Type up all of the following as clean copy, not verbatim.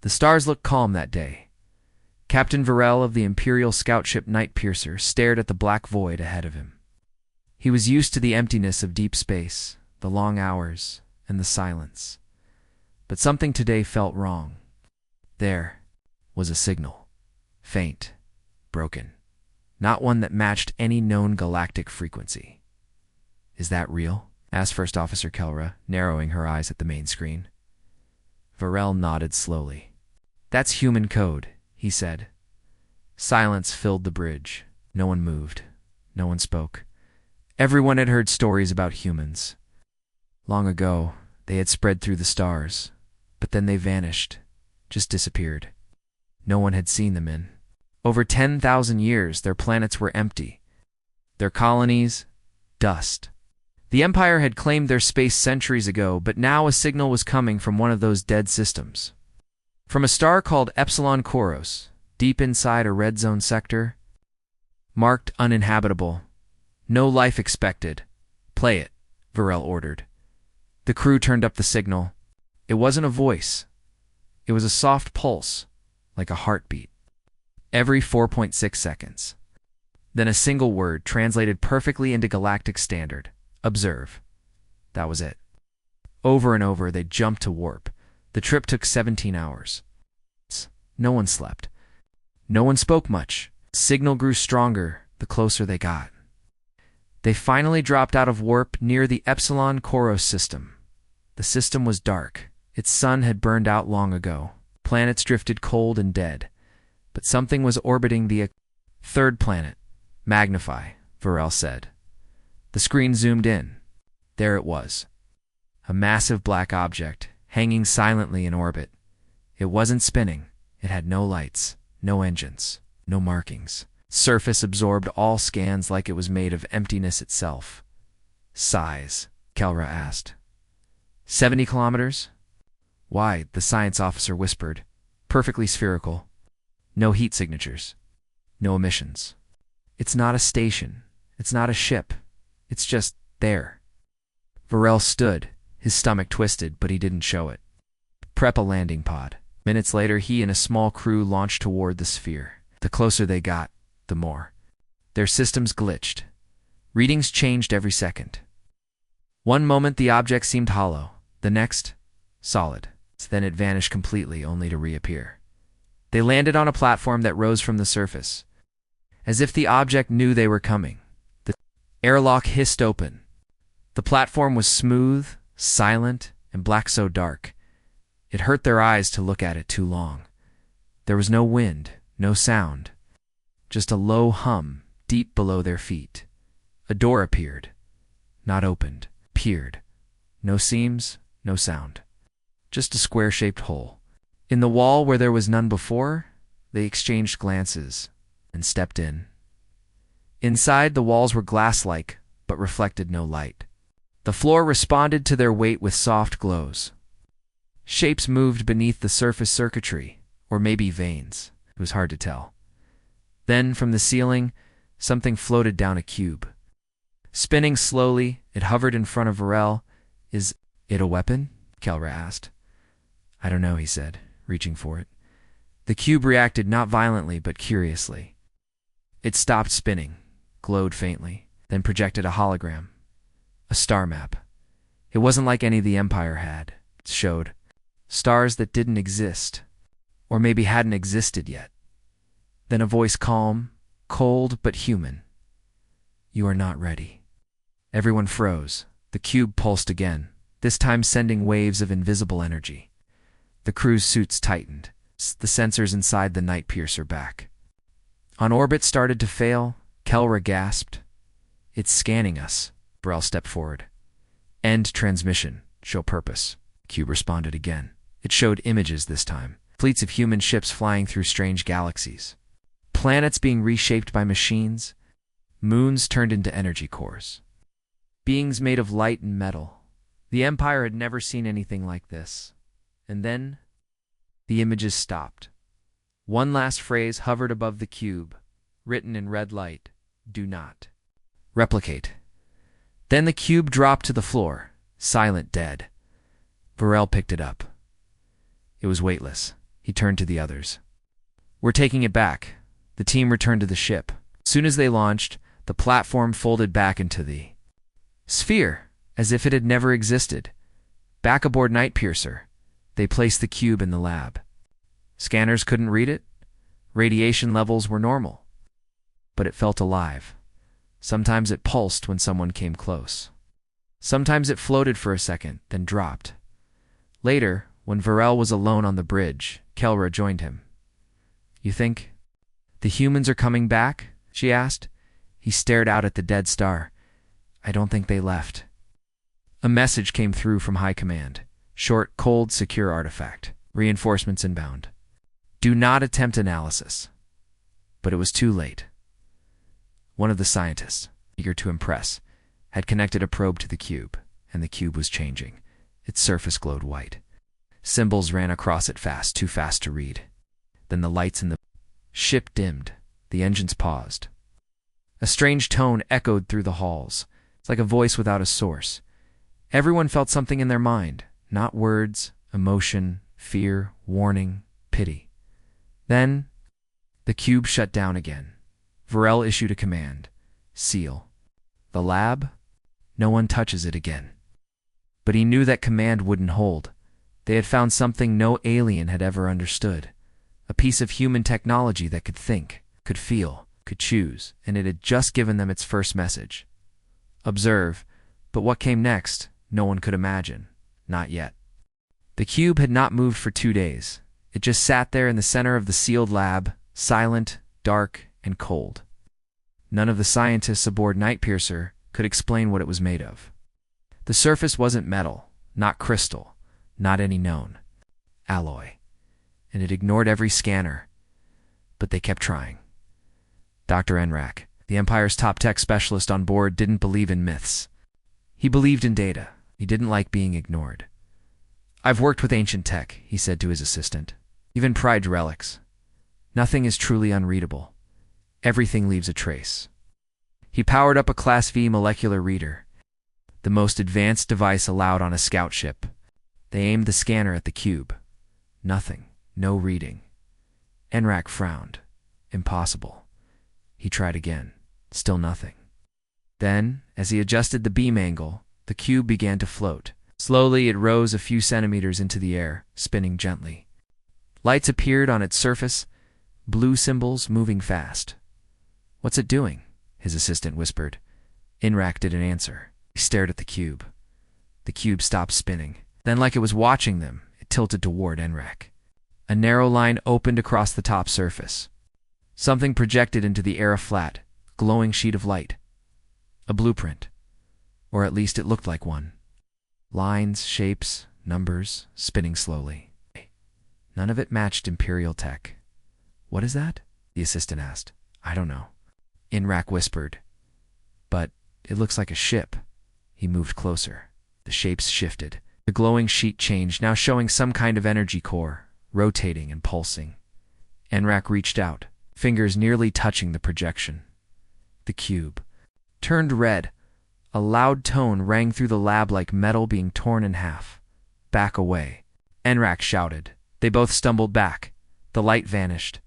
The stars looked calm that day. Captain Vorell of the Imperial scout ship Night Piercer stared at the black void ahead of him. He was used to the emptiness of deep space, the long hours, and the silence. But something today felt wrong. There was a signal. Faint, broken. Not one that matched any known galactic frequency. "Is that real?" asked First Officer Kelra, narrowing her eyes at the main screen. Vorell nodded slowly. "That's human code," he said. Silence filled the bridge. No one moved. No one spoke. Everyone had heard stories about humans. Long ago, they had spread through the stars, but then they vanished, just disappeared. No one had seen them in. Over 10,000 years, their planets were empty. Their colonies, dust. The Empire had claimed their space centuries ago, but now a signal was coming from one of those dead systems. From a star called Epsilon Koros, deep inside a red zone sector, marked uninhabitable. No life expected. "Play it," Vorell ordered. The crew turned up the signal. It wasn't a voice. It was a soft pulse, like a heartbeat. Every 4.6 seconds. Then a single word translated perfectly into galactic standard. "Observe." That was it. Over and over, they jumped to warp. The trip took 17 hours. No one slept. No one spoke much. Signal grew stronger the closer they got. They finally dropped out of warp near the Epsilon Koros system. The system was dark. Its sun had burned out long ago. Planets drifted cold and dead. But something was orbiting the third planet. "Magnify," Vorell said. The screen zoomed in. There it was. A massive black object, hanging silently in orbit. It wasn't spinning. It had no lights, no engines, no markings. Surface absorbed all scans like it was made of emptiness itself. "Size?" Kelra asked. 70 kilometers? "Wide," the science officer whispered. "Perfectly spherical. No heat signatures. No emissions. It's not a station. It's not a ship. It's just there." Vorell stood, his stomach twisted, but he didn't show it. "Prep a landing pod." Minutes later, he and a small crew launched toward the sphere. The closer they got, the more. Their systems glitched. Readings changed every second. One moment the object seemed hollow, the next, solid. Then it vanished completely, only to reappear. They landed on a platform that rose from the surface. As if the object knew they were coming. The airlock hissed open. The platform was smooth, silent, and black so dark. It hurt their eyes to look at it too long. There was no wind, no sound. Just a low hum deep below their feet. A door appeared. Not opened. Peered. No seams, no sound. Just a square-shaped hole. In the wall where there was none before, they exchanged glances and stepped in. Inside, the walls were glass-like, but reflected no light. The floor responded to their weight with soft glows. Shapes moved beneath the surface circuitry, or maybe veins. It was hard to tell. Then, from the ceiling, something floated down a cube. Spinning slowly, it hovered in front of Vorell. "Is it a weapon?" Kelra asked. "I don't know," he said, reaching for it. The cube reacted not violently, but curiously. It stopped spinning, glowed faintly, then projected a hologram. A star map. It wasn't like any the Empire had. It showed stars that didn't exist, or maybe hadn't existed yet. Then a voice, calm, cold but human. "You are not ready." Everyone froze. The cube pulsed again, this time sending waves of invisible energy. The crew's suits tightened, the sensors inside the Night Piercer back. On orbit started to fail. Kelra gasped. "It's scanning us." Vorell stepped forward. "End transmission. Show purpose." Cube responded again. It showed images this time. Fleets of human ships flying through strange galaxies. Planets being reshaped by machines. Moons turned into energy cores. Beings made of light and metal. The Empire had never seen anything like this. And then, the images stopped. One last phrase hovered above the cube, written in red light. "Do not replicate." Then the cube dropped to the floor, silent, dead. Vorell picked it up. It was weightless. He turned to the others. "We're taking it back." The team returned to the ship. As soon as they launched, the platform folded back into the sphere, as if it had never existed. Back aboard Nightpiercer, they placed the cube in the lab. Scanners couldn't read it. Radiation levels were normal. But it felt alive. Sometimes it pulsed when someone came close. Sometimes it floated for a second, then dropped. Later, when Vorell was alone on the bridge, Kelra joined him. "You think the humans are coming back?" she asked. He stared out at the dead star. "I don't think they left." A message came through from High Command. Short, cold, secure artifact. Reinforcements inbound. Do not attempt analysis. But it was too late. One of the scientists, eager to impress, had connected a probe to the cube, and the cube was changing. Its surface glowed white. Symbols ran across it fast, too fast to read. Then the lights in the ship dimmed. The engines paused. A strange tone echoed through the halls. It's like a voice without a source. Everyone felt something in their mind, not words, emotion, fear, warning, pity. Then, the cube shut down again. Vorell issued a command. Seal. The lab? No one touches it again. But he knew that command wouldn't hold. They had found something no alien had ever understood. A piece of human technology that could think, could feel, could choose, and it had just given them its first message. Observe, but what came next, no one could imagine. Not yet. The cube had not moved for 2 days. It just sat there in the center of the sealed lab, silent, dark, and cold. None of the scientists aboard Nightpiercer could explain what it was made of. The surface wasn't metal, not crystal, not any known alloy, and it ignored every scanner. But they kept trying. Dr. Enrak, the Empire's top tech specialist on board, didn't believe in myths. He believed in data. He didn't like being ignored. "I've worked with ancient tech," he said to his assistant. "Even prized relics. Nothing is truly unreadable. Everything leaves a trace." He powered up a Class V molecular reader, the most advanced device allowed on a scout ship. They aimed the scanner at the cube. Nothing. No reading. Enrak frowned. Impossible. He tried again. Still nothing. Then, as he adjusted the beam angle, the cube began to float. Slowly, it rose a few centimeters into the air, spinning gently. Lights appeared on its surface, blue symbols moving fast. "What's it doing?" his assistant whispered. Enrak didn't answer. He stared at the cube. The cube stopped spinning. Then, like it was watching them, it tilted toward Enrak. A narrow line opened across the top surface. Something projected into the air, a flat, glowing sheet of light. A blueprint. Or at least it looked like one. Lines, shapes, numbers, spinning slowly. None of it matched Imperial tech. "What is that?" the assistant asked. "I don't know." Enrak whispered. "But it looks like a ship." He moved closer. The shapes shifted. The glowing sheet changed, now showing some kind of energy core, rotating and pulsing. Enrak reached out, fingers nearly touching the projection. The cube turned red. A loud tone rang through the lab like metal being torn in half. "Back away," Enrak shouted. They both stumbled back. The light vanished.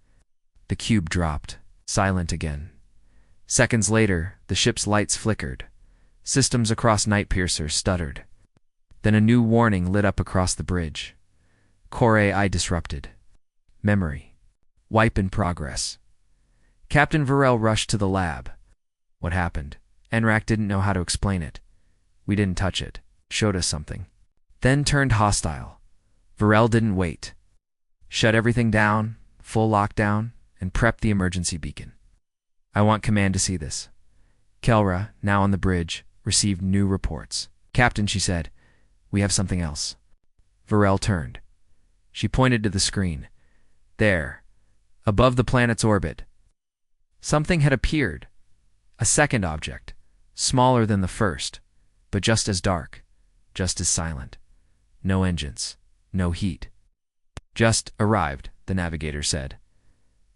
The cube dropped, silent again. Seconds later, the ship's lights flickered. Systems across Nightpiercer stuttered. Then a new warning lit up across the bridge. Core AI disrupted. Memory. Wipe in progress. Captain Vorell rushed to the lab. "What happened?" Enrak didn't know how to explain it. "We didn't touch it. Showed us something." Then turned hostile. Vorell didn't wait. Shut everything down, full lockdown, and prepped the emergency beacon. "I want command to see this." Kelra, now on the bridge, received new reports. "Captain," she said, "we have something else." Vorell turned. She pointed to the screen. There, above the planet's orbit, something had appeared. A second object, smaller than the first, but just as dark, just as silent. No engines, no heat. "Just arrived," the navigator said.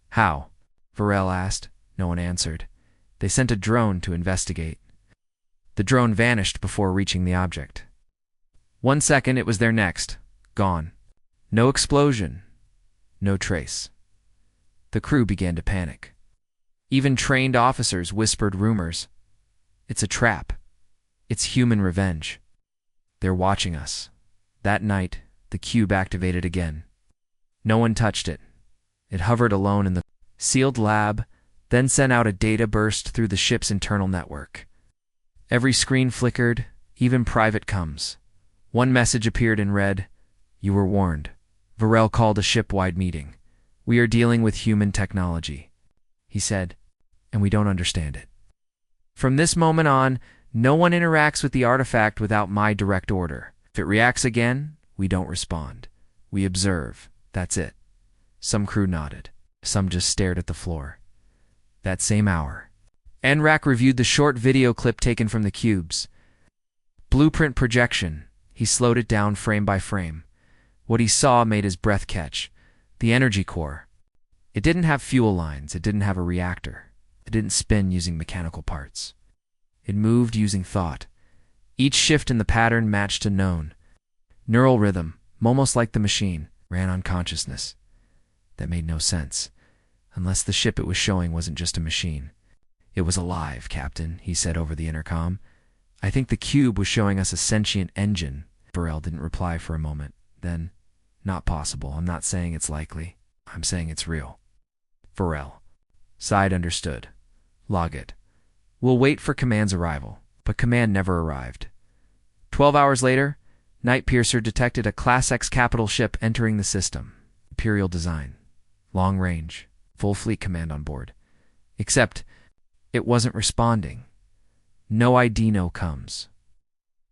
"How?" Vorell asked. No one answered. They sent a drone to investigate. The drone vanished before reaching the object. 1 second, it was there next. Gone. No explosion. No trace. The crew began to panic. Even trained officers whispered rumors. It's a trap. It's human revenge. They're watching us. That night, the cube activated again. No one touched it. It hovered alone in the sealed lab, then sent out a data burst through the ship's internal network. Every screen flickered, even private comms. One message appeared in red. You were warned. Vorell called a ship-wide meeting. We are dealing with human technology, he said, and we don't understand it. From this moment on, no one interacts with the artifact without my direct order. If it reacts again, we don't respond. We observe. That's it. Some crew nodded. Some just stared at the floor. That same hour, Enrak reviewed the short video clip taken from the cubes. Blueprint projection. He slowed it down frame by frame. What he saw made his breath catch. The energy core. It didn't have fuel lines. It didn't have a reactor. It didn't spin using mechanical parts. It moved using thought. Each shift in the pattern matched a known neural rhythm, almost like the machine, ran on consciousness. That made no sense, unless the ship it was showing wasn't just a machine. It was alive, Captain, he said over the intercom. I think the cube was showing us a sentient engine. Vorell didn't reply for a moment. Then, not possible. I'm not saying it's likely. I'm saying it's real. Vorell sighed, understood. Log it. We'll wait for Command's arrival. But Command never arrived. 12 hours later, Night Piercer detected a Class X capital ship entering the system. Imperial design. Long range. Full fleet command on board. Except, it wasn't responding. No ID, no comes.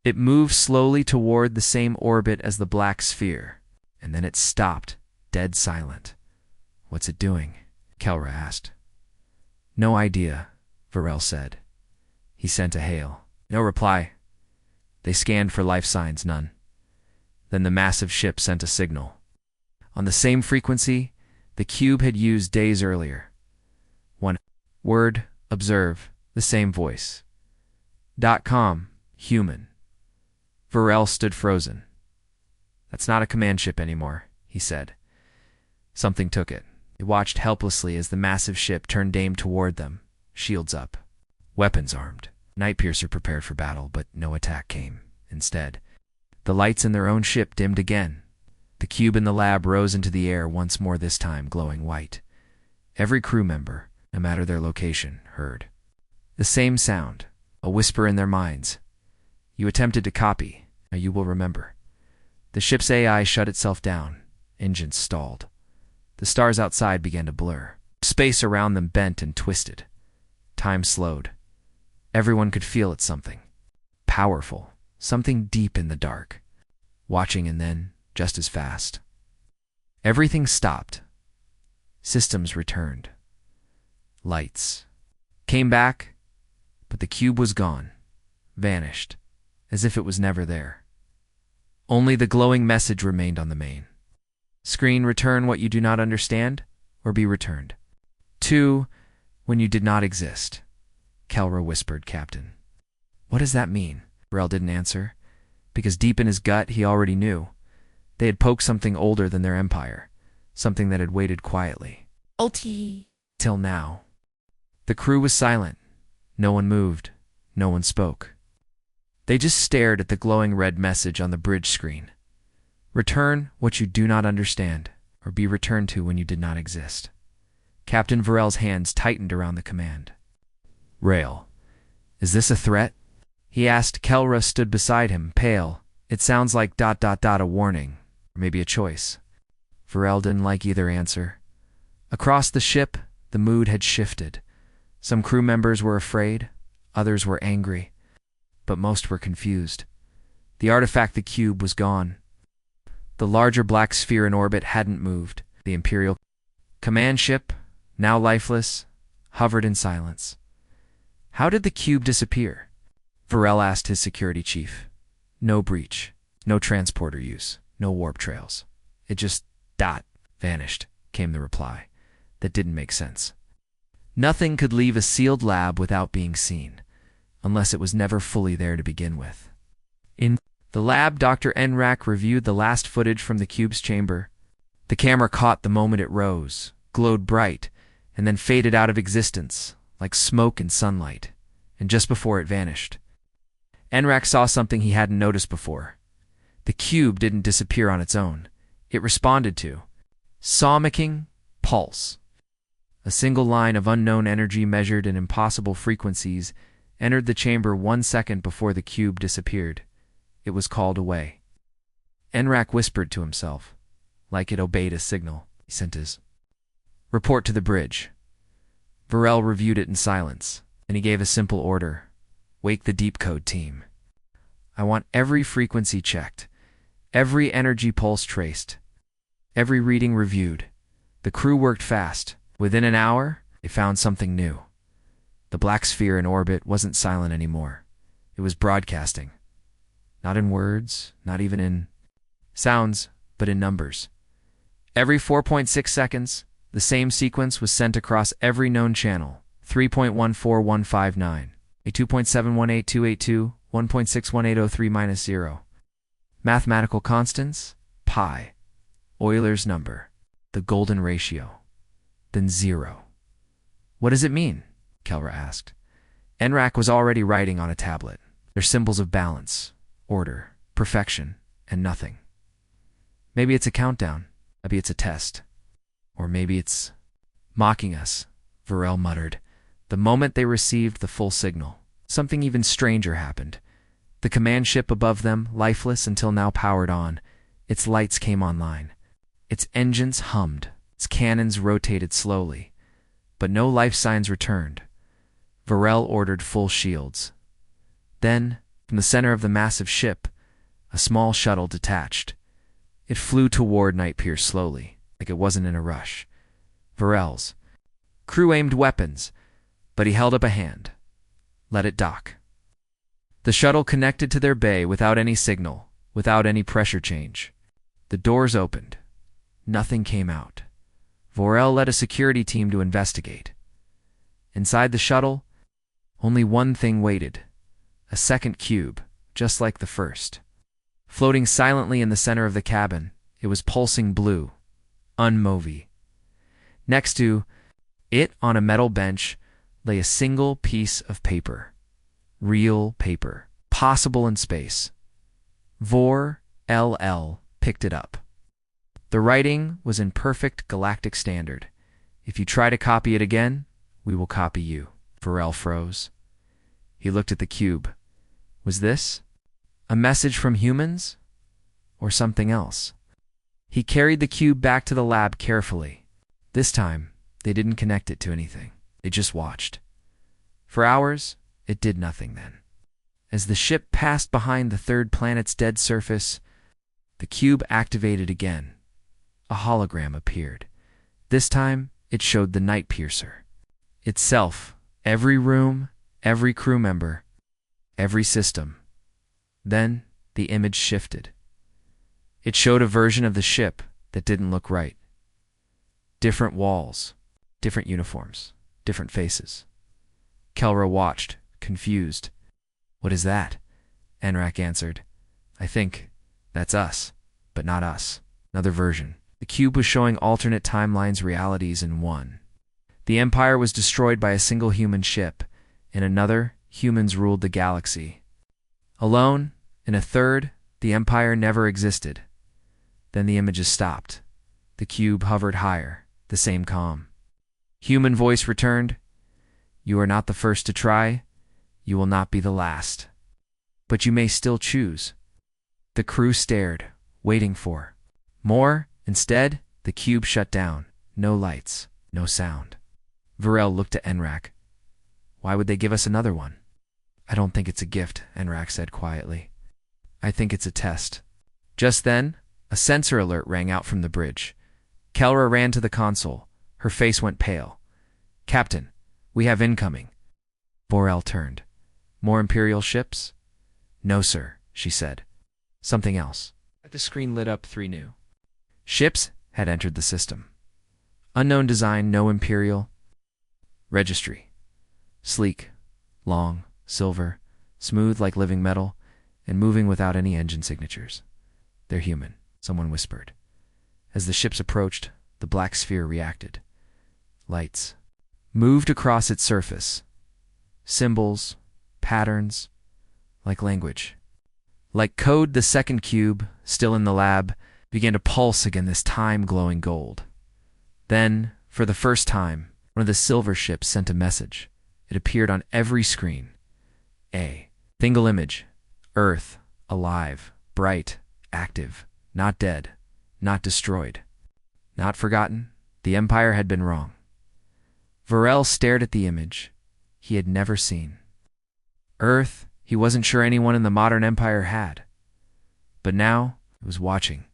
It moved slowly toward the same orbit as the black sphere, and then it stopped, dead silent. What's it doing? Kelra asked. No idea, Vorell said. He sent a hail. No reply. They scanned for life signs, none. Then the massive ship sent a signal. On the same frequency the cube had used days earlier. One word, observe, the same voice. .com, human. Vorell stood frozen. That's not a command ship anymore, he said. Something took it. It watched helplessly as the massive ship turned Dame toward them, shields up, weapons armed. Night Piercer prepared for battle, but no attack came. Instead, the lights in their own ship dimmed again. The cube in the lab rose into the air once more, this time glowing white. Every crew member, no matter their location, heard the same sound, a whisper in their minds. You attempted to copy, now you will remember. The ship's AI shut itself down. Engines stalled. The stars outside began to blur. Space around them bent and twisted. Time slowed. Everyone could feel it, something powerful, something deep in the dark, watching, and then, just as fast, everything stopped. Systems returned. Lights came back, but the cube was gone, vanished, as if it was never there. Only the glowing message remained on the main screen. Return what you do not understand, or be returned. 2. When you did not exist. Kelra whispered, Captain. What does that mean? Vorell didn't answer, because deep in his gut he already knew. They had poked something older than their empire, something that had waited quietly. Till now. The crew was silent. No one moved. No one spoke. They just stared at the glowing red message on the bridge screen. Return what you do not understand, or be returned to when you did not exist. Captain Vorell's hands tightened around the command. Rail, is this a threat? He asked. Kelra stood beside him, pale. It sounds like ... a warning, or maybe a choice. Vorell didn't like either answer. Across the ship, the mood had shifted. Some crew members were afraid, others were angry, but most were confused. The artifact, the cube, was gone. The larger black sphere in orbit hadn't moved. The Imperial command ship, now lifeless, hovered in silence. How did the cube disappear? Vorell asked his security chief. No breach, no transporter use, no warp trails. It just vanished, came the reply. That didn't make sense. Nothing could leave a sealed lab without being seen, unless it was never fully there to begin with. In the lab, Dr. Enrak reviewed the last footage from the cube's chamber. The camera caught the moment it rose, glowed bright, and then faded out of existence, like smoke in sunlight. And just before it vanished, Enrak saw something he hadn't noticed before. The cube didn't disappear on its own. It responded to sommicking pulse. A single line of unknown energy measured in impossible frequencies entered the chamber 1 second before the cube disappeared. It was called away. Enrak whispered to himself, like it obeyed a signal. He sent his report to the bridge. Vorell reviewed it in silence, and he gave a simple order. Wake the deep code team. I want every frequency checked, every energy pulse traced, every reading reviewed. The crew worked fast. Within an hour, they found something new. The black sphere in orbit wasn't silent anymore. It was broadcasting. Not in words, not even in sounds, but in numbers. Every 4.6 seconds, the same sequence was sent across every known channel. 3.14159, a 2.718282, 1.61803-0. Mathematical constants, pi. Euler's number, the golden ratio. Then 0. What does it mean? Kelra asked. Enrak was already writing on a tablet. They're symbols of balance, order, perfection, and nothing. Maybe it's a countdown. Maybe it's a test. Or maybe it's mocking us, Vorell muttered. The moment they received the full signal, something even stranger happened. The command ship above them, lifeless until now powered on, its lights came online. Its engines hummed. Its cannons rotated slowly. But no life signs returned. Vorell ordered full shields. Then, from the center of the massive ship, a small shuttle detached. It flew toward Nightpier slowly, like it wasn't in a rush. Vorell's crew aimed weapons, but he held up a hand. Let it dock. The shuttle connected to their bay without any signal, without any pressure change. The doors opened. Nothing came out. Vorell led a security team to investigate. Inside the shuttle, only one thing waited. A second cube, just like the first. Floating silently in the center of the cabin, it was pulsing blue, unmoving. Next to it, on a metal bench, lay a single piece of paper. Real paper, possible in space. Vorell picked it up. The writing was in perfect galactic standard. If you try to copy it again, we will copy you. Vorell froze. He looked at the cube. Was this a message from humans or something else? He carried the cube back to the lab carefully. This time, they didn't connect it to anything. They just watched. For hours, it did nothing then. As the ship passed behind the third planet's dead surface, the cube activated again. A hologram appeared. This time, it showed the Night Piercer. Itself, every room, every crew member, every system. Then, the image shifted. It showed a version of the ship that didn't look right. Different walls, different uniforms, different faces. Kelra watched, confused. What is that? Enrak answered. I think that's us, but not us. Another version. The cube was showing alternate timelines, realities in one. The Empire was destroyed by a single human ship. In another, humans ruled the galaxy. Alone, in a third, the Empire never existed. Then the images stopped. The cube hovered higher, the same calm. Human voice returned. You are not the first to try. You will not be the last. But you may still choose. The crew stared, waiting for more. Instead, the cube shut down. No lights, no sound. Vorell looked at Enrak. Why would they give us another one? I don't think it's a gift, Enrak said quietly. I think it's a test. Just then, a sensor alert rang out from the bridge. Kelra ran to the console. Her face went pale. Captain, we have incoming. Vorell turned. More Imperial ships? No, sir, she said. Something else. The screen lit up 3 new ships had entered the system. Unknown design, no Imperial. Registry. Sleek, long, silver, smooth like living metal, and moving without any engine signatures. They're human, someone whispered. As the ships approached, the black sphere reacted. Lights moved across its surface. Symbols, patterns, like language. Like code, the second cube, still in the lab, began to pulse again, this time glowing gold. Then, for the first time, one of the silver ships sent a message. It appeared on every screen. A single image. Earth, alive, bright, active, not dead, not destroyed, not forgotten. The Empire had been wrong. Vorell stared at the image he had never seen. Earth, he wasn't sure anyone in the modern Empire had. But now, it was watching.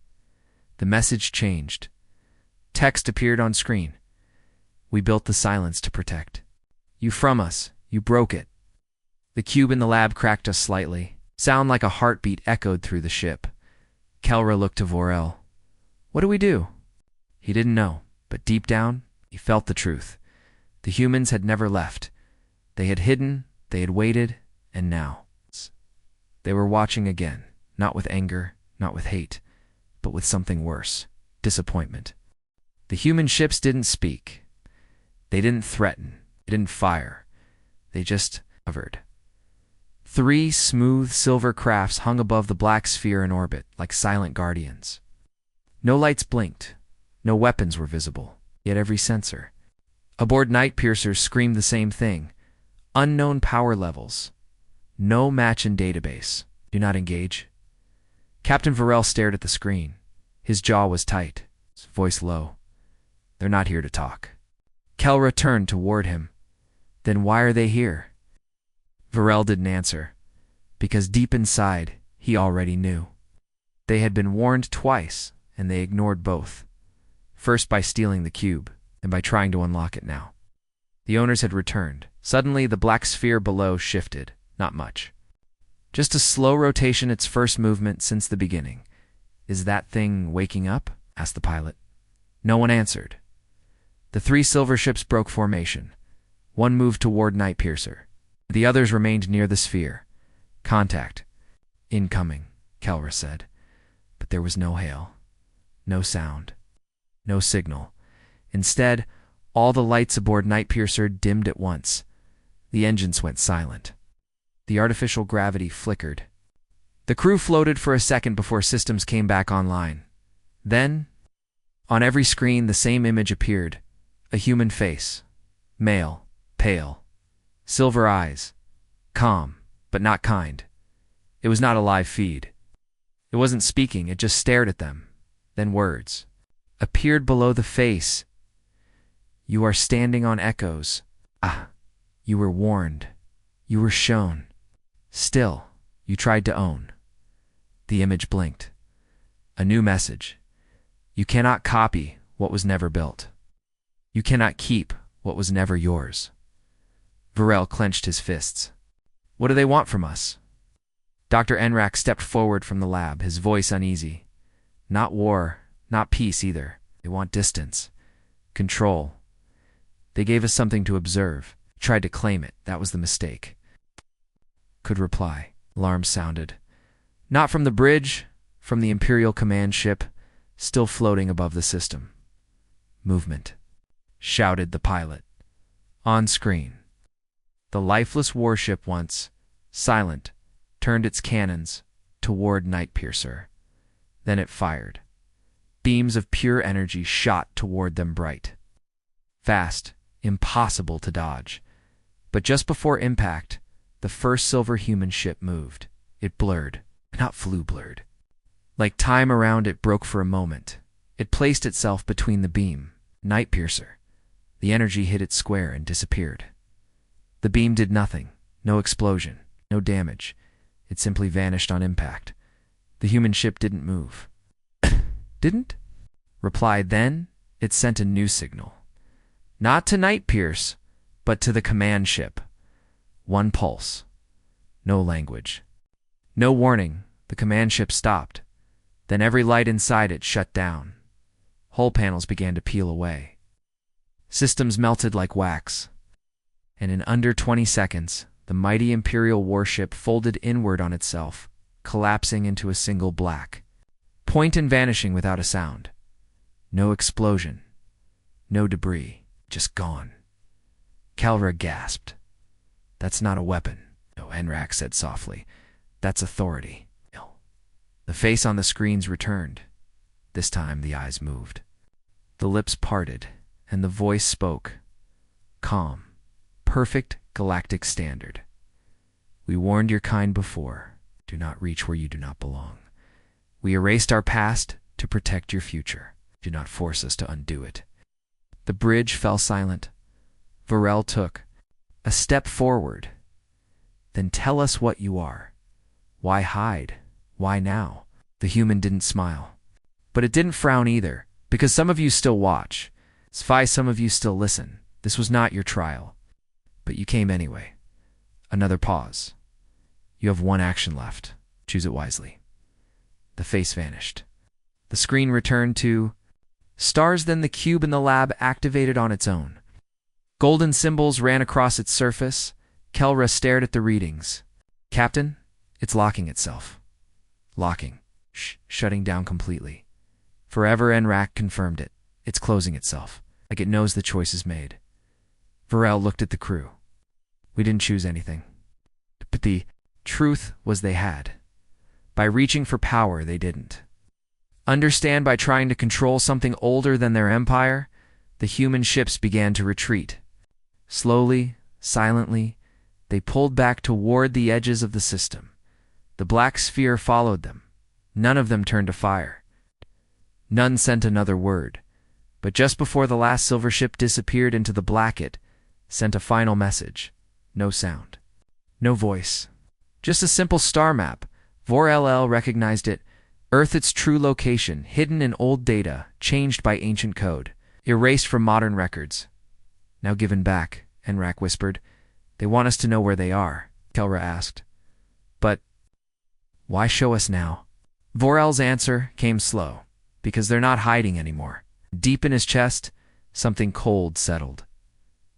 The message changed. Text appeared on screen. We built the silence to protect. You from us. You broke it. The cube in the lab cracked us slightly. Sound like a heartbeat echoed through the ship. Kelra looked to Vorell. What do we do? He didn't know, but deep down, he felt the truth. The humans had never left. They had hidden, they had waited, and now they were watching again, not with anger, not with hate, but with something worse, disappointment. The human ships didn't speak. They didn't threaten. They didn't fire. They just hovered. 3 smooth silver crafts hung above the black sphere in orbit, like silent guardians. No lights blinked. No weapons were visible, yet every sensor. Aboard night piercers screamed the same thing. Unknown power levels. No match in database. Do not engage. Captain Vorell stared at the screen. His jaw was tight, his voice low. They're not here to talk. Kelra turned toward him. Then why are they here? Vorell didn't answer, because deep inside, he already knew. They had been warned twice, and they ignored both. First by stealing the cube, and by trying to unlock it now. The owners had returned. Suddenly, the black sphere below shifted. Not much. Just a slow rotation, its first movement since the beginning. Is that thing waking up? Asked the pilot. No one answered. The 3 silver ships broke formation. One moved toward Night Piercer. The others remained near the sphere. Contact. Incoming, Kelra said. But there was no hail. No sound. No signal. Instead, all the lights aboard Night Piercer dimmed at once. The engines went silent. The artificial gravity flickered. The crew floated for a second before systems came back online. Then, on every screen, the same image appeared. A human face. Male. Pale. Silver eyes. Calm, but not kind. It was not a live feed. It wasn't speaking, it just stared at them. Then words appeared below the face. You are standing on echoes. Ah, you were warned. You were shown. Still, you tried to own. The image blinked. A new message. You cannot copy what was never built. You cannot keep what was never yours. Vorell clenched his fists. What do they want from us? Dr. Enrak stepped forward from the lab, his voice uneasy. Not war, not peace either. They want distance. Control. They gave us something to observe. Tried to claim it. That was the mistake. Could reply. Alarm sounded. Not from the bridge, from the Imperial command ship, still floating above the system. Movement. Shouted the pilot. On screen. The lifeless warship once, silent, turned its cannons toward Night Piercer. Then it fired. Beams of pure energy shot toward them bright. Fast, impossible to dodge. But just before impact, the first silver human ship moved. It blurred, not flew blurred. Like time around it broke for a moment. It placed itself between the beam, Night Piercer. The energy hit it square and disappeared. The beam did nothing. No explosion, no damage. It simply vanished on impact. The human ship didn't move. Didn't? Replied then, it sent a new signal. Not to Night Pierce, but to the command ship. One pulse. No language. No warning. The command ship stopped. Then every light inside it shut down. Hull panels began to peel away. Systems melted like wax. And in under 20 seconds, the mighty Imperial warship folded inward on itself, collapsing into a single black point and vanishing without a sound. No explosion. No debris. Just gone. Kalra gasped. That's not a weapon. No, Enrak said softly. That's authority. No. The face on the screens returned. This time the eyes moved. The lips parted, and the voice spoke. Calm. Perfect galactic standard. We warned your kind before. Do not reach where you do not belong. We erased our past to protect your future. Do not force us to undo it. The bridge fell silent. Vorell took a step forward. Then tell us what you are. Why hide? Why now? The human didn't smile. But it didn't frown either, because some of you still watch. Some of you still listen. This was not your trial. But you came anyway. Another pause. You have one action left. Choose it wisely. The face vanished. The screen returned to stars. Then the cube in the lab activated on its own. Golden symbols ran across its surface. Kelra stared at the readings. Captain, it's locking itself. Locking. Shutting down completely. Forever. Enrak confirmed it. It's closing itself, like it knows the choice is made. Vorell looked at the crew. We didn't choose anything. But the truth was they had. By reaching for power, they didn't. Understand, by trying to control something older than their empire, the human ships began to retreat. Slowly, silently, they pulled back toward the edges of the system. The black sphere followed them. None of them turned to fire. None sent another word. But just before the last silver ship disappeared into the black, it sent a final message. No sound. No voice. Just a simple star map. Vorell recognized it. Earth, its true location, hidden in old data, changed by ancient code, erased from modern records. Now given back, Enrak whispered. They want us to know where they are, Kelra asked. But why show us now? Vorell's answer came slow. Because they're not hiding anymore. Deep in his chest, something cold settled.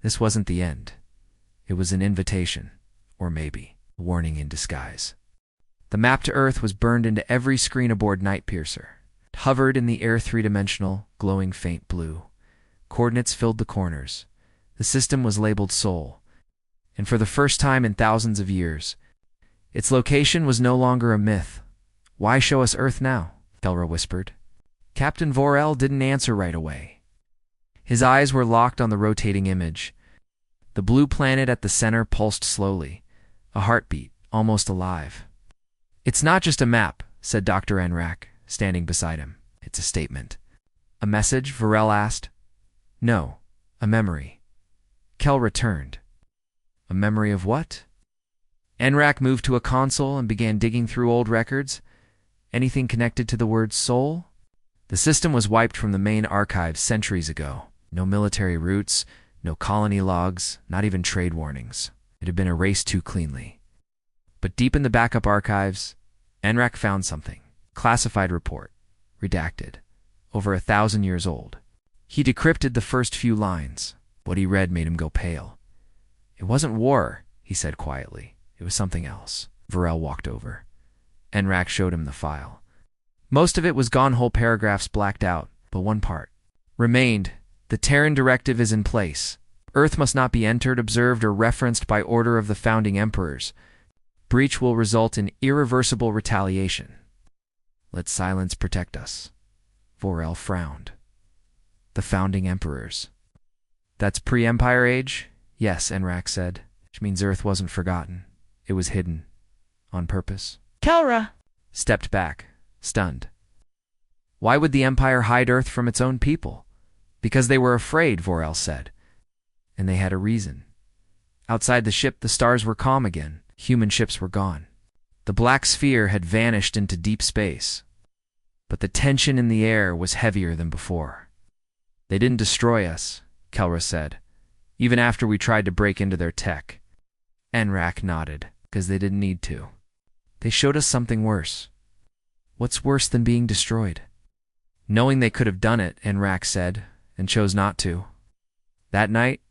This wasn't the end. It was an invitation, or maybe a warning in disguise. The map to Earth was burned into every screen aboard Nightpiercer. It hovered in the air, three-dimensional, glowing faint blue. Coordinates filled the corners. The system was labeled Sol. And for the first time in thousands of years, its location was no longer a myth. Why show us Earth now? Kelra whispered. Captain Vorell didn't answer right away. His eyes were locked on the rotating image. The blue planet at the center pulsed slowly, a heartbeat, almost alive. It's not just a map, said Dr. Enrak, standing beside him. It's a statement. A message? Vorell asked. No, a memory. Kel returned. A memory of what? Enrak moved to a console and began digging through old records. Anything connected to the word soul? The system was wiped from the main archives centuries ago. No military routes, no colony logs, not even trade warnings. It had been erased too cleanly. But deep in the backup archives, Enrak found something. Classified report. Redacted. Over 1,000 years old. He decrypted the first few lines. What he read made him go pale. It wasn't war, he said quietly. It was something else. Vorell walked over. Enrak showed him the file. Most of it was gone, whole paragraphs blacked out, but one part remained. The Terran directive is in place. Earth must not be entered, observed, or referenced by order of the founding emperors. Breach will result in irreversible retaliation. Let silence protect us. Vorell frowned. The founding emperors. That's pre-Empire Age? Yes, Enrak said, which means Earth wasn't forgotten. It was hidden. On purpose. Kelra stepped back, stunned. Why would the Empire hide Earth from its own people? Because they were afraid, Vorell said. And they had a reason. Outside the ship, the stars were calm again. Human ships were gone. The black sphere had vanished into deep space. But the tension in the air was heavier than before. They didn't destroy us, Kelra said, even after we tried to break into their tech. Enrak nodded, because they didn't need to. They showed us something worse. What's worse than being destroyed? Knowing they could have done it, Enrak said, and chose not to. That night,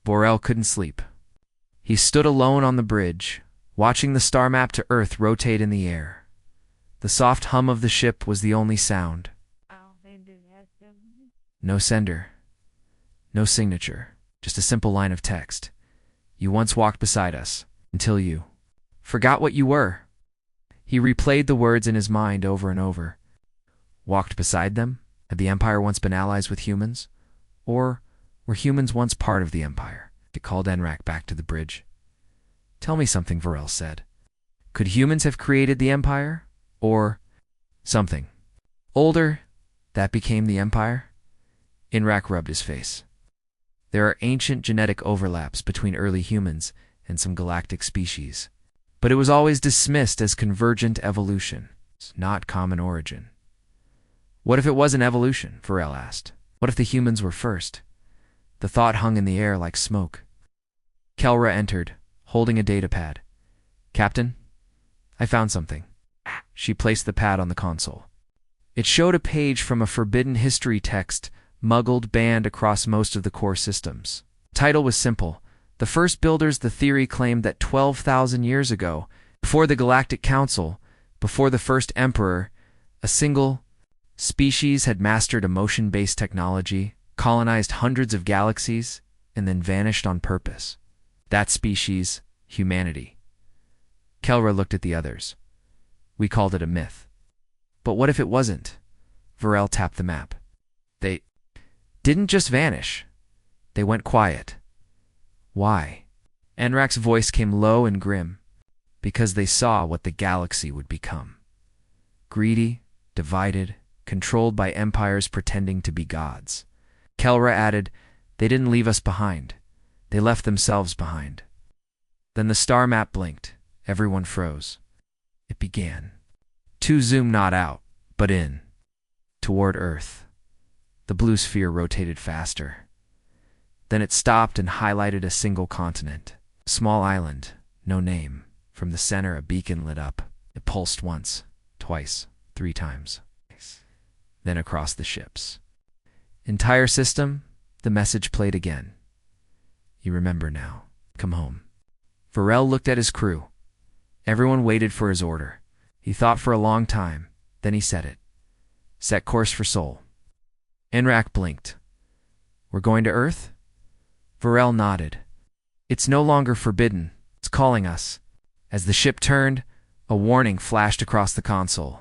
Vorell couldn't sleep. He stood alone on the bridge, watching the star map to Earth rotate in the air. The soft hum of the ship was the only sound. No sender. No signature. Just a simple line of text. You once walked beside us, until you forgot what you were. He replayed the words in his mind over and over. Walked beside them? Had the Empire once been allies with humans? Or were humans once part of the Empire? It called Enrak back to the bridge. Tell me something, Vorell said. Could humans have created the Empire? Or something older that became the Empire? Enrak rubbed his face. There are ancient genetic overlaps between early humans and some galactic species, but it was always dismissed as convergent evolution, not common origin. What if it was an evolution? Vorell asked. What if the humans were first? The thought hung in the air like smoke. Kelra entered, holding a datapad. Captain, I found something. She placed the pad on the console. It showed a page from a forbidden history text, muggled, banned across most of the core systems. The title was simple. The first builders, the theory claimed that 12,000 years ago, before the Galactic Council, before the first Emperor, a single species had mastered a motion-based technology, colonized hundreds of galaxies, and then vanished on purpose. That species, humanity. Kelra looked at the others. We called it a myth. But what if it wasn't? Vorell tapped the map. They didn't just vanish. They went quiet. Why? Enrak's voice came low and grim. Because they saw what the galaxy would become. Greedy, divided, controlled by empires pretending to be gods. Kelra added, they didn't leave us behind. They left themselves behind. Then the star map blinked. Everyone froze. It began. To zoom not out, but in. Toward Earth. The blue sphere rotated faster. Then it stopped and highlighted a single continent. A small island, no name. From the center, a beacon lit up. It pulsed once, twice, 3 times. Then across the ships. Entire system, the message played again. You remember now. Come home. Vorell looked at his crew. Everyone waited for his order. He thought for a long time. Then he said it. Set course for Sol. Enrak blinked. We're going to Earth? Vorell nodded. It's no longer forbidden. It's calling us. As the ship turned, a warning flashed across the console.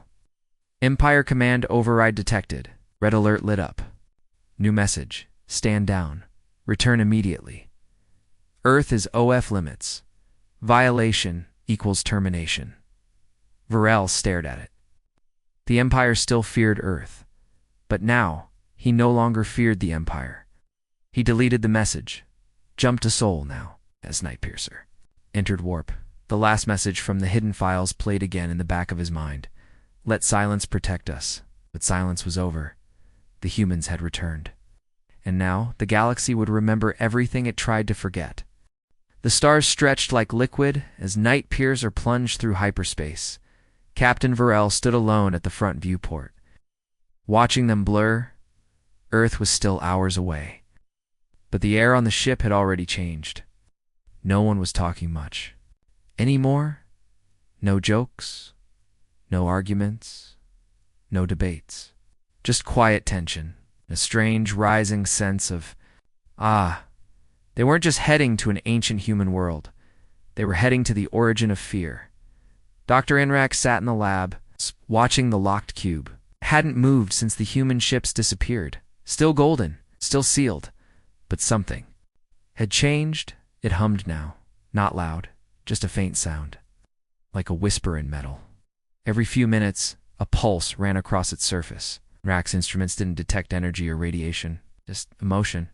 Empire Command override detected. Red alert lit up. New message. Stand down. Return immediately. Earth is OF limits. Violation equals termination. Vorell stared at it. The Empire still feared Earth. But now, he no longer feared the Empire. He deleted the message. Jumped to Sol now, as Nightpiercer. Entered warp. The last message from the hidden files played again in the back of his mind. Let silence protect us. But silence was over. The humans had returned. And now, the galaxy would remember everything it tried to forget. The stars stretched like liquid as Nightpiercer plunged through hyperspace. Captain Vorell stood alone at the front viewport. Watching them blur, Earth was still hours away. But the air on the ship had already changed. No one was talking much. Any more? No jokes, no arguments, no debates. Just quiet tension, a strange rising sense of, they weren't just heading to an ancient human world. They were heading to the origin of fear. Dr. Enrak sat in the lab, watching the locked cube. Hadn't moved since the human ships disappeared. Still golden, still sealed. But something had changed. It hummed now. Not loud, just a faint sound. Like a whisper in metal. Every few minutes, a pulse ran across its surface. Enrak's instruments didn't detect energy or radiation, just emotion.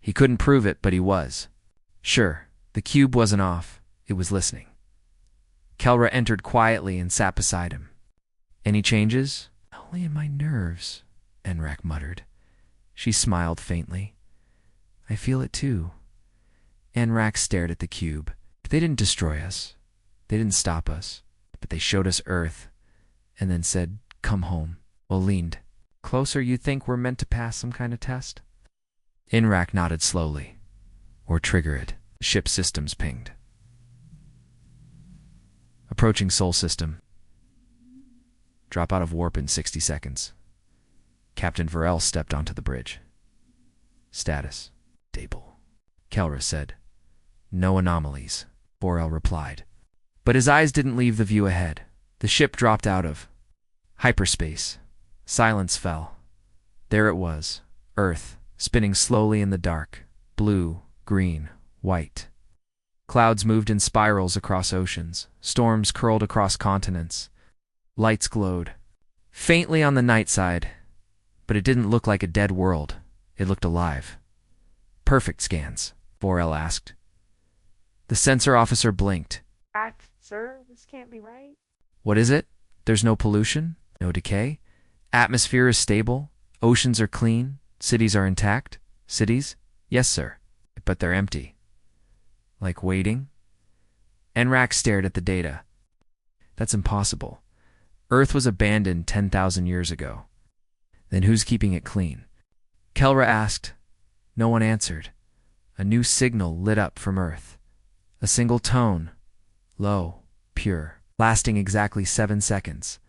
He couldn't prove it, but he was. Sure, the cube wasn't off. It was listening. Kelra entered quietly and sat beside him. Any changes? Only in my nerves, Enrak muttered. She smiled faintly. I feel it too. Enrak stared at the cube. They didn't destroy us. They didn't stop us. But they showed us Earth, and then said, come home. Well, leaned. Closer, you think we're meant to pass some kind of test? Enrak nodded slowly. Or trigger it. The ship's systems pinged. Approaching Sol system. Drop out of warp in 60 seconds. Captain Vorell stepped onto the bridge. Status. Stable. Kelra said. No anomalies, Vorell replied. But his eyes didn't leave the view ahead. The ship dropped out of hyperspace. Silence fell. There it was, Earth, spinning slowly in the dark. Blue, green, white. Clouds moved in spirals across oceans. Storms curled across continents. Lights glowed faintly on the night side, but it didn't look like a dead world. It looked alive. Perfect scans, Vorell asked. The sensor officer blinked. Sir, this can't be right. What is it? There's no pollution? No decay? Atmosphere is stable? Oceans are clean? Cities are intact? Cities? Yes, sir. But they're empty. Like waiting? Enrak stared at the data. That's impossible. Earth was abandoned 10,000 years ago. Then who's keeping it clean? Kelra asked. No one answered. A new signal lit up from Earth. A single tone. Low, pure, lasting exactly 7 seconds.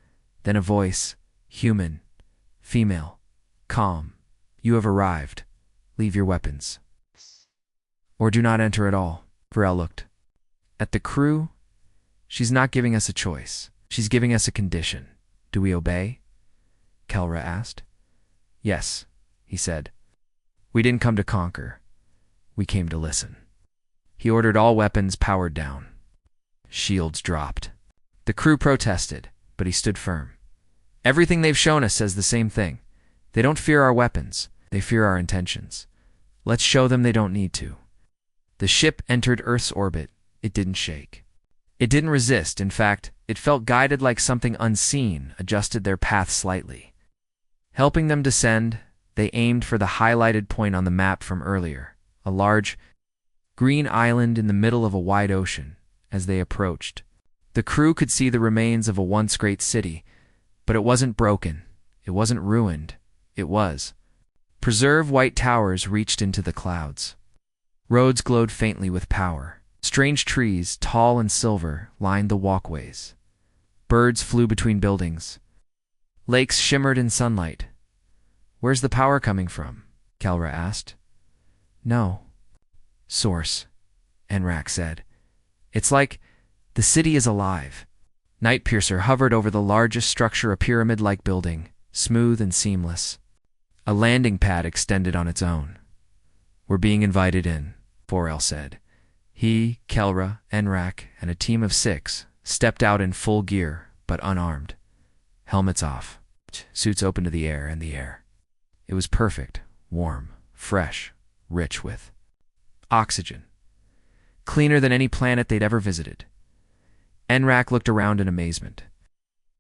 Then a voice. Human. Female. Calm. You have arrived. Leave your weapons. Or do not enter at all. Vorell looked. At the crew? She's not giving us a choice. She's giving us a condition. Do we obey? Kelra asked. Yes, he said. We didn't come to conquer. We came to listen. He ordered all weapons powered down. Shields dropped. The crew protested, but he stood firm. Everything they've shown us says the same thing. They don't fear our weapons. They fear our intentions. Let's show them they don't need to. The ship entered Earth's orbit. It didn't shake. It didn't resist. In fact, it felt guided like something unseen adjusted their path slightly. Helping them descend, they aimed for the highlighted point on the map from earlier, a large, green island in the middle of a wide ocean. As they approached, the crew could see the remains of a once great city, but it wasn't broken. It wasn't ruined. It was. Preserved white towers reached into the clouds. Roads glowed faintly with power. Strange trees, tall and silver, lined the walkways. Birds flew between buildings. Lakes shimmered in sunlight. Where's the power coming from? Kelra asked. No. Source, Enrak said. It's like the city is alive. Nightpiercer hovered over the largest structure, a pyramid-like building, smooth and seamless. A landing pad extended on its own. We're being invited in, Vorell said. He, Kelra, Enrak, and a team of 6 stepped out in full gear, but unarmed. Helmets off. Suits open to the air and the air. It was perfect, warm, fresh, rich with oxygen. Cleaner than any planet they'd ever visited. Enrak looked around in amazement.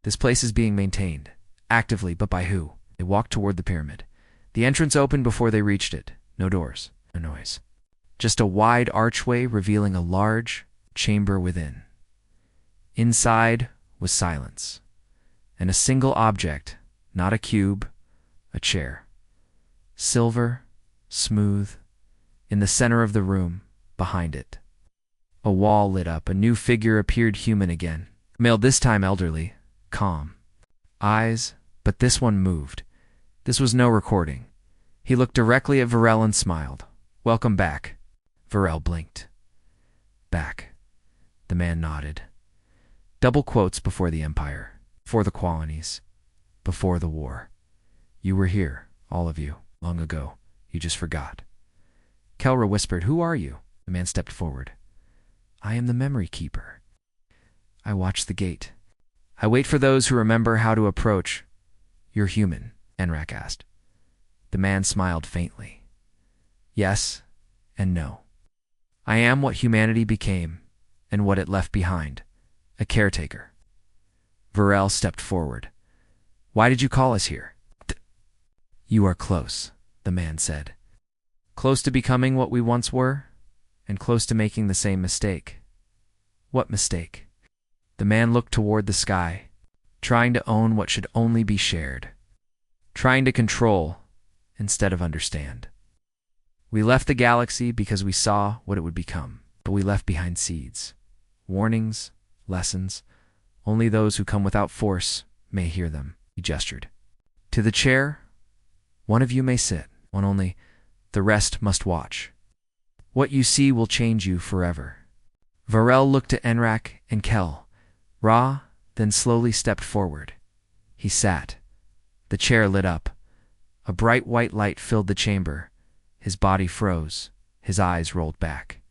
This place is being maintained, actively, but by who? They walked toward the pyramid. The entrance opened before they reached it. No doors, no noise. Just a wide archway revealing a large chamber within. Inside was silence, and a single object, not a cube, a chair. Silver, smooth, in the center of the room, behind it. A wall lit up. A new figure appeared, human again. Male, this time elderly, calm. Eyes, but this one moved. This was no recording. He looked directly at Vorell and smiled. Welcome back. Vorell blinked. Back. The man nodded. Double quotes before the Empire, before the colonies, before the war. You were here, all of you, long ago. You just forgot. Kelra whispered, Who are you? The man stepped forward. I am the memory keeper. I watch the gate. I wait for those who remember how to approach. You're human, Enrak asked. The man smiled faintly. Yes and no. I am what humanity became and what it left behind. A caretaker. Vorell stepped forward. Why did you call us here? You are close, the man said. Close to becoming what we once were, and close to making the same mistake. What mistake? The man looked toward the sky, trying to own what should only be shared, trying to control instead of understand. We left the galaxy because we saw what it would become, but we left behind seeds, warnings, lessons. Only those who come without force may hear them, he gestured. To the chair, One of you may sit, one only, the rest must watch. What you see will change you forever. Vorell looked at Enrak and Kel. Ra then slowly stepped forward. He sat. The chair lit up. A bright white light filled the chamber. His body froze. His eyes rolled back.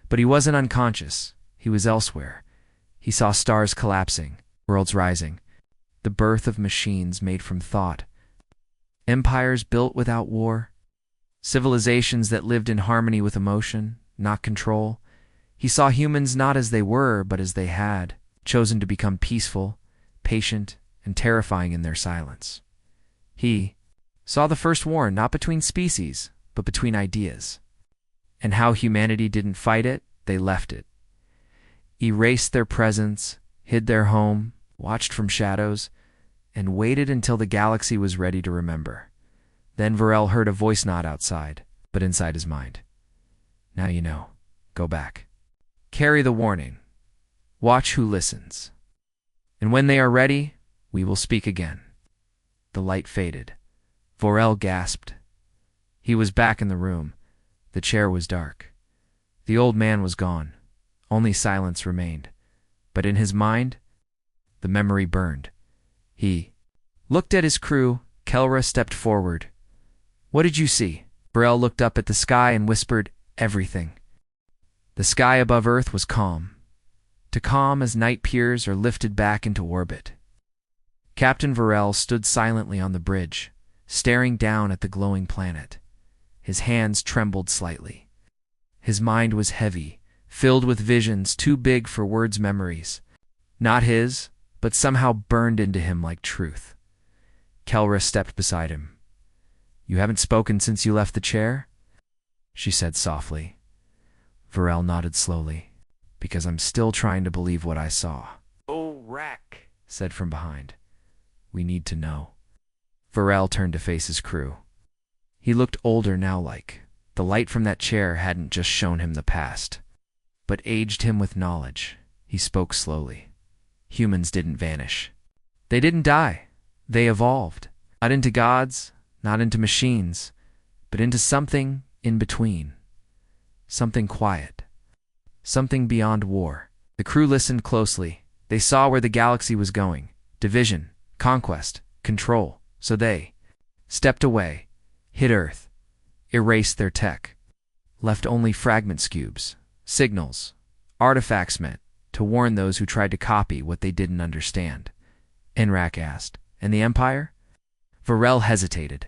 But he wasn't unconscious. He was elsewhere. He saw stars collapsing, worlds rising, the birth of machines made from thought, empires built without war, civilizations that lived in harmony with emotion, not control. He saw humans not as they were, but as they had, chosen to become peaceful, patient, and terrifying in their silence. He saw the first war not between species, but between ideas. And how humanity didn't fight it, they left it. Erased their presence, hid their home, watched from shadows, and waited until the galaxy was ready to remember. Then Vorell heard a voice not outside, but inside his mind. Now you know. Go back. Carry the warning. Watch who listens. And when they are ready, we will speak again. The light faded. Vorell gasped. He was back in the room. The chair was dark. The old man was gone. Only silence remained. But in his mind, the memory burned. He looked at his crew. Kelra stepped forward. What did you see? Vorell looked up at the sky and whispered, everything. The sky above Earth was calm. To calm as night peers are lifted back into orbit. Captain Vorell stood silently on the bridge, staring down at the glowing planet. His hands trembled slightly. His mind was heavy, filled with visions too big for words' memories. Not his, but somehow burned into him like truth. Kelra stepped beside him. You haven't spoken since you left the chair? She said softly. Vorell nodded slowly. Because I'm still trying to believe what I saw. Oh, Rack, said from behind. We need to know. Vorell turned to face his crew. He looked older now like. The light from that chair hadn't just shown him the past, but aged him with knowledge. He spoke slowly. Humans didn't vanish. They didn't die. They evolved. Not into gods, not into machines, but into something in between. Something quiet. Something beyond war. The crew listened closely. They saw where the galaxy was going. Division, conquest, control. So they stepped away, hit Earth, erased their tech, left only fragment cubes, signals, artifacts meant to warn those who tried to copy what they didn't understand. Enrak asked, and the Empire? Vorell hesitated.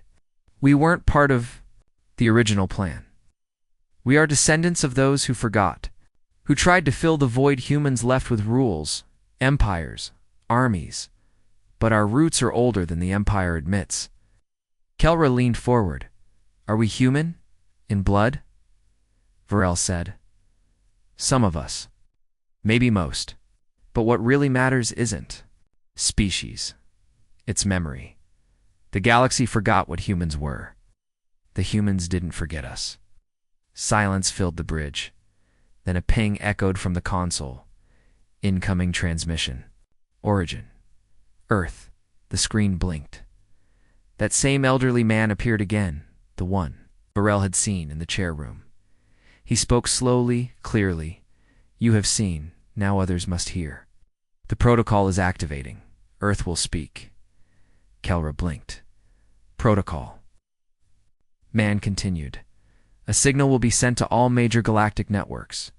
We weren't part of the original plan. We are descendants of those who forgot, who tried to fill the void humans left with rules, empires, armies. But our roots are older than the Empire admits. Kelra leaned forward. Are we human? In blood? Vorell said. Some of us. Maybe most. But what really matters isn't species. It's memory. The galaxy forgot what humans were. The humans didn't forget us. Silence filled the bridge. Then a ping echoed from the console. Incoming transmission. Origin. Earth. The screen blinked. That same elderly man appeared again, the one Vorell had seen in the chair room. He spoke slowly, clearly. You have seen, now others must hear. The protocol is activating. Earth will speak. Kelra blinked. Protocol. Man continued. A signal will be sent to all major galactic networks.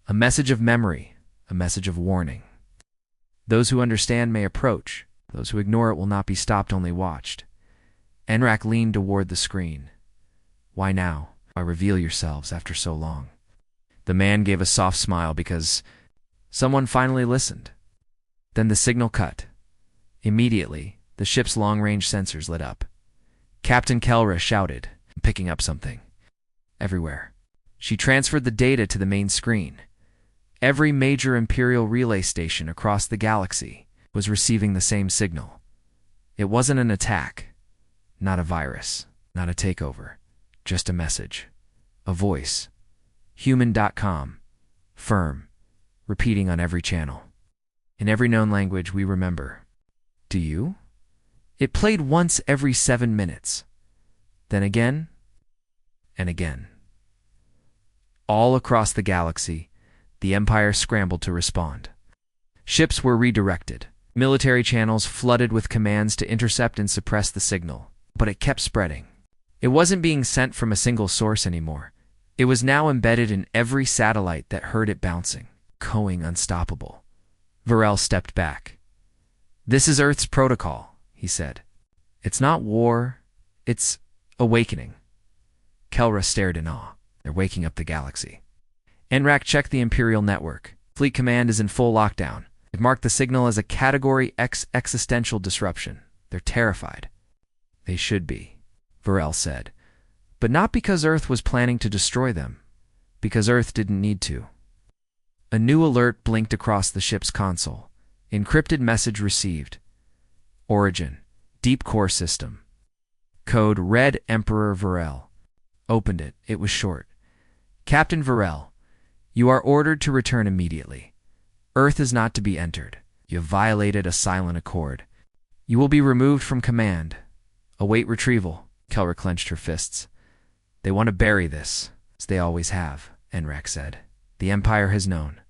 A message of memory, a message of warning. Those who understand may approach. Those who ignore it will not be stopped, only watched. Enrak leaned toward the screen. Why now? Why reveal yourselves after so long? The man gave a soft smile because someone finally listened. Then the signal cut. Immediately, the ship's long-range sensors lit up. Captain Kelra shouted, picking up something. Everywhere. She transferred the data to the main screen. Every major Imperial relay station across the galaxy was receiving the same signal. It wasn't an attack, not a virus, not a takeover, just a message, a voice. Human.com, firm, repeating on every channel. In every known language we remember. Do you? It played once every 7 minutes. Then again, and again. All across the galaxy, the Empire scrambled to respond. Ships were redirected. Military channels flooded with commands to intercept and suppress the signal. But it kept spreading. It wasn't being sent from a single source anymore. It was now embedded in every satellite that heard it bouncing, echoing unstoppable. Vorell stepped back. "This is Earth's protocol," he said. "It's not war, it's awakening." Kelra stared in awe. They're waking up the galaxy. Enrak checked the Imperial network. Fleet Command is in full lockdown. It marked the signal as a Category X existential disruption. They're terrified. "They should be," Vorell said. "But not because Earth was planning to destroy them. Because Earth didn't need to." A new alert blinked across the ship's console. Encrypted message received. Origin. Deep Core System. Code Red Emperor Vorell. Opened it. It was short. "Captain Vorell, you are ordered to return immediately. Earth is not to be entered. You have violated a silent accord. You will be removed from command. Await retrieval." Kelra clenched her fists. "They want to bury this, as they always have," Enrak said. "The Empire has known.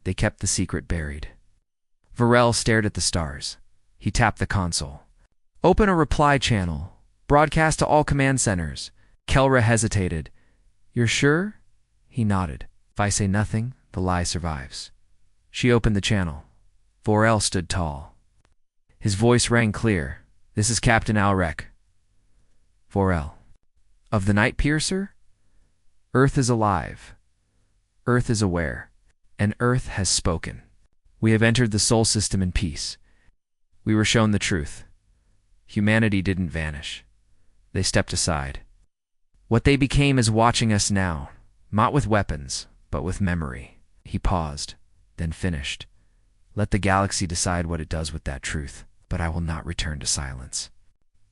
They kept the secret buried." Vorell stared at the stars. He tapped the console. "Open a reply channel. Broadcast to all command centers." Kelra hesitated. "You're sure?" He nodded. "If I say nothing, the lie survives." She opened the channel. Vorell stood tall. His voice rang clear. "This is Captain Alrek." "Vorell. Of the Night Piercer? Earth is alive. Earth is aware. And Earth has spoken. We have entered the Sol system in peace. We were shown the truth. Humanity didn't vanish. They stepped aside. What they became is watching us now, not with weapons, but with memory." He paused, then finished. "Let the galaxy decide what it does with that truth, but I will not return to silence."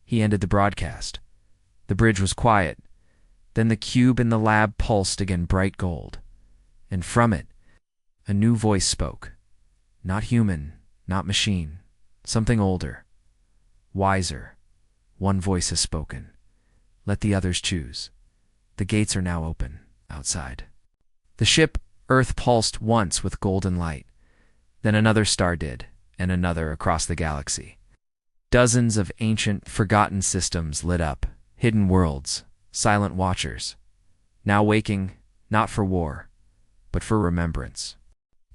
He ended the broadcast. The bridge was quiet. Then the cube in the lab pulsed again bright gold. And from it, a new voice spoke. Not human, not machine. Something older. Wiser. One voice has spoken. Let the others choose. The gates are now open, outside. The ship, Earth, pulsed once with golden light. Then another star did, and another across the galaxy. Dozens of ancient, forgotten systems lit up. Hidden worlds, silent watchers. Now waking, not for war, but for remembrance.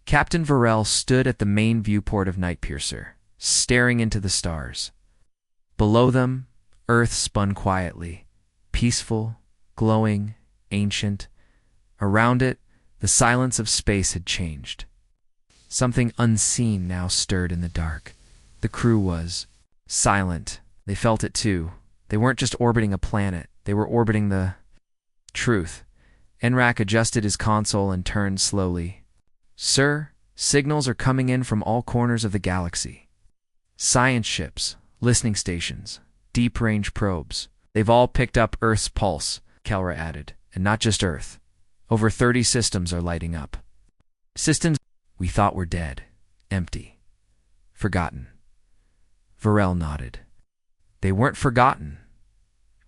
Captain Vorell stood at the main viewport of Night Piercer, staring into the stars. Below them, Earth spun quietly, peaceful, glowing, ancient. Around it, the silence of space had changed. Something unseen now stirred in the dark. The crew was silent. They felt it too. They weren't just orbiting a planet. They were orbiting the truth. Enrak adjusted his console and turned slowly. "Sir, signals are coming in from all corners of the galaxy. Science ships, listening stations, deep-range probes. They've all picked up Earth's pulse," Kelra added. "And not just Earth. Over 30 systems are lighting up. Systems we thought were dead, empty, forgotten." Vorell nodded. "They weren't forgotten.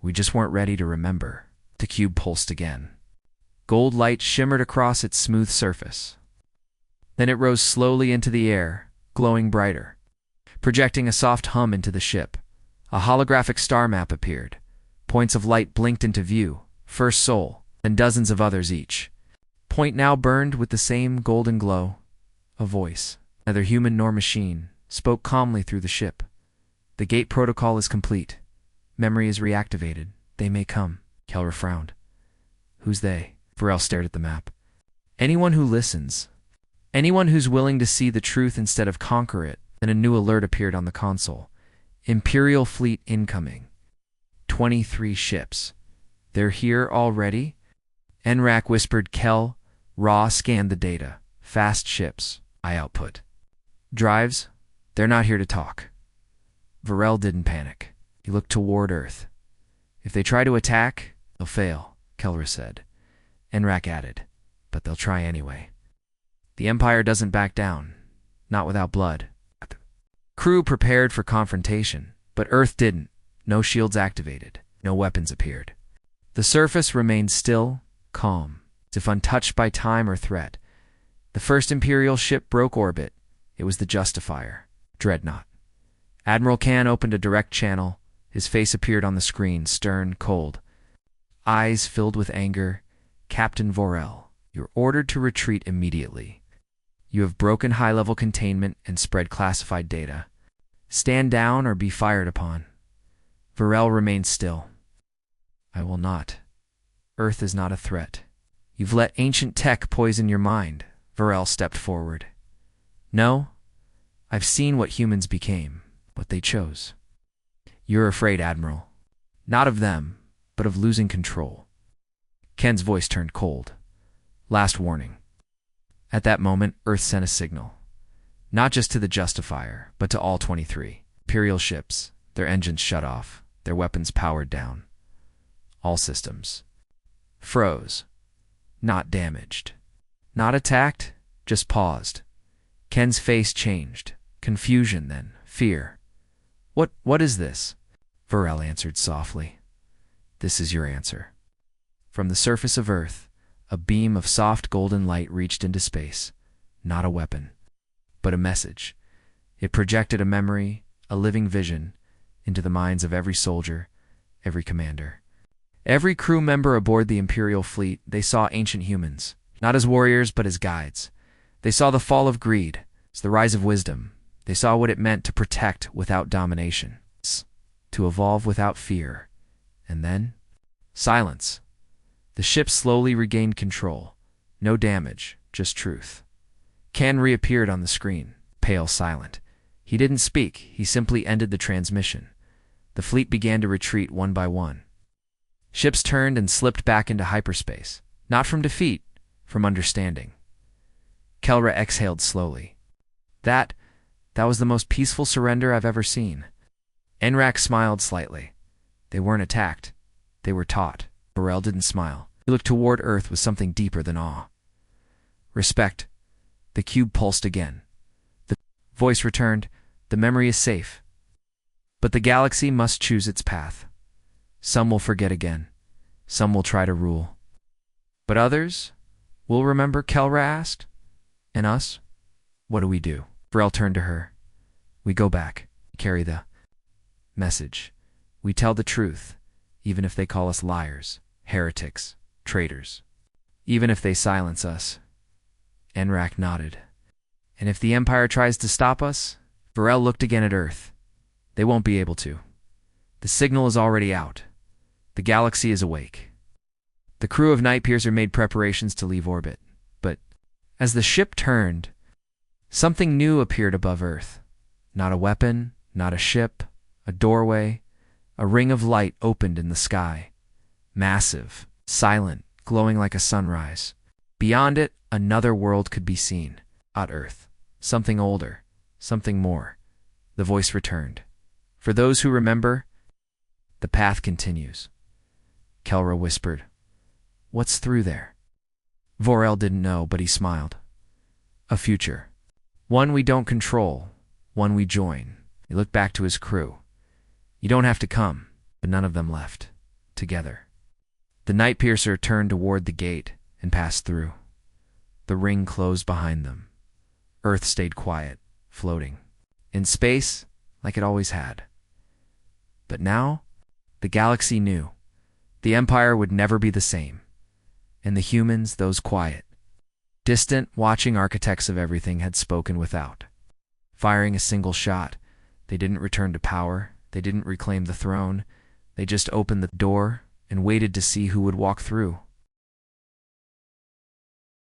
We just weren't ready to remember." The cube pulsed again. Gold light shimmered across its smooth surface. Then it rose slowly into the air, glowing brighter, projecting a soft hum into the ship. A holographic star map appeared. Points of light blinked into view, first Sol, then dozens of others each. Point now burned with the same golden glow. A voice, neither human nor machine, spoke calmly through the ship. "The gate protocol is complete. Memory is reactivated. They may come." Kelra frowned. "Who's they?" Vorell stared at the map. "Anyone who listens. Anyone who's willing to see the truth instead of conquer it." Then a new alert appeared on the console. "Imperial fleet incoming. 23 ships. They're here already?" Enrak whispered. Kel, Ra scanned the data. "Fast ships, I output. Drives, they're not here to talk." Vorell didn't panic. He looked toward Earth. "If they try to attack, they'll fail," Kelra said. Enrak added, "But they'll try anyway. The Empire doesn't back down, not without blood." Crew prepared for confrontation, but Earth didn't. No shields activated. No weapons appeared. The surface remained still, calm, as if untouched by time or threat. The first Imperial ship broke orbit. It was the Justifier, Dreadnought. Admiral Khan opened a direct channel. His face appeared on the screen, stern, cold. Eyes filled with anger. Captain Vorell, you're ordered to retreat immediately. You have broken high-level containment and spread classified data. Stand down or be fired upon. Vorell remained still. I will not. Earth is not a threat. You've let ancient tech poison your mind. Vorell stepped forward. No, I've seen what humans became, what they chose. You're afraid, Admiral. Not of them, but of losing control. Ken's voice turned cold. Last warning. At that moment, Earth sent a signal. Not just to the Justifier, but to all 23 Imperial ships. Their engines shut off, their weapons powered down. All systems froze. Not damaged. Not attacked, just paused. Ken's face changed. Confusion then, fear. What is this? Vorell answered softly. This is your answer. From the surface of Earth, a beam of soft golden light reached into space. Not a weapon, but a message. It projected a memory, a living vision, into the minds of every soldier, every commander. Every crew member aboard the Imperial fleet, they saw ancient humans, not as warriors but as guides. They saw the fall of greed, the rise of wisdom. They saw what it meant to protect without domination, to evolve without fear. And then, silence. The ship slowly regained control. No damage, just truth. Khan reappeared on the screen, pale, silent. He didn't speak, he simply ended the transmission. The fleet began to retreat one by one. Ships turned and slipped back into hyperspace, not from defeat, from understanding. Kelra exhaled slowly. That was the most peaceful surrender I've ever seen. Enrak smiled slightly. They weren't attacked. They were taught. Vorell didn't smile. He looked toward Earth with something deeper than awe. Respect. The cube pulsed again. The voice returned. The memory is safe. But the galaxy must choose its path. Some will forget again. Some will try to rule. But others will remember, Kelra asked. And us? What do we do? Vorell turned to her. We go back. Carry the message. We tell the truth, even if they call us liars, heretics, traitors. Even if they silence us. Enrak nodded. And if the Empire tries to stop us? Vorell looked again at Earth. They won't be able to. The signal is already out. The galaxy is awake. The crew of Nightpiercer made preparations to leave orbit. But as the ship turned, something new appeared above Earth. Not a weapon, not a ship, a doorway. A ring of light opened in the sky. Massive, silent, glowing like a sunrise. Beyond it, another world could be seen. Not Earth. Something older. Something more. The voice returned. For those who remember, the path continues. Kelra whispered. What's through there? Vorell didn't know, but he smiled. A future. One we don't control. One we join. He looked back to his crew. You don't have to come, but none of them left. Together. The Nightpiercer turned toward the gate and passed through. The ring closed behind them. Earth stayed quiet, floating. In space, like it always had. But now, the galaxy knew. The Empire would never be the same. And the humans, those quiet, distant, watching architects of everything, had spoken without. Firing a single shot, they didn't return to power. They didn't reclaim the throne. They just opened the door and waited to see who would walk through.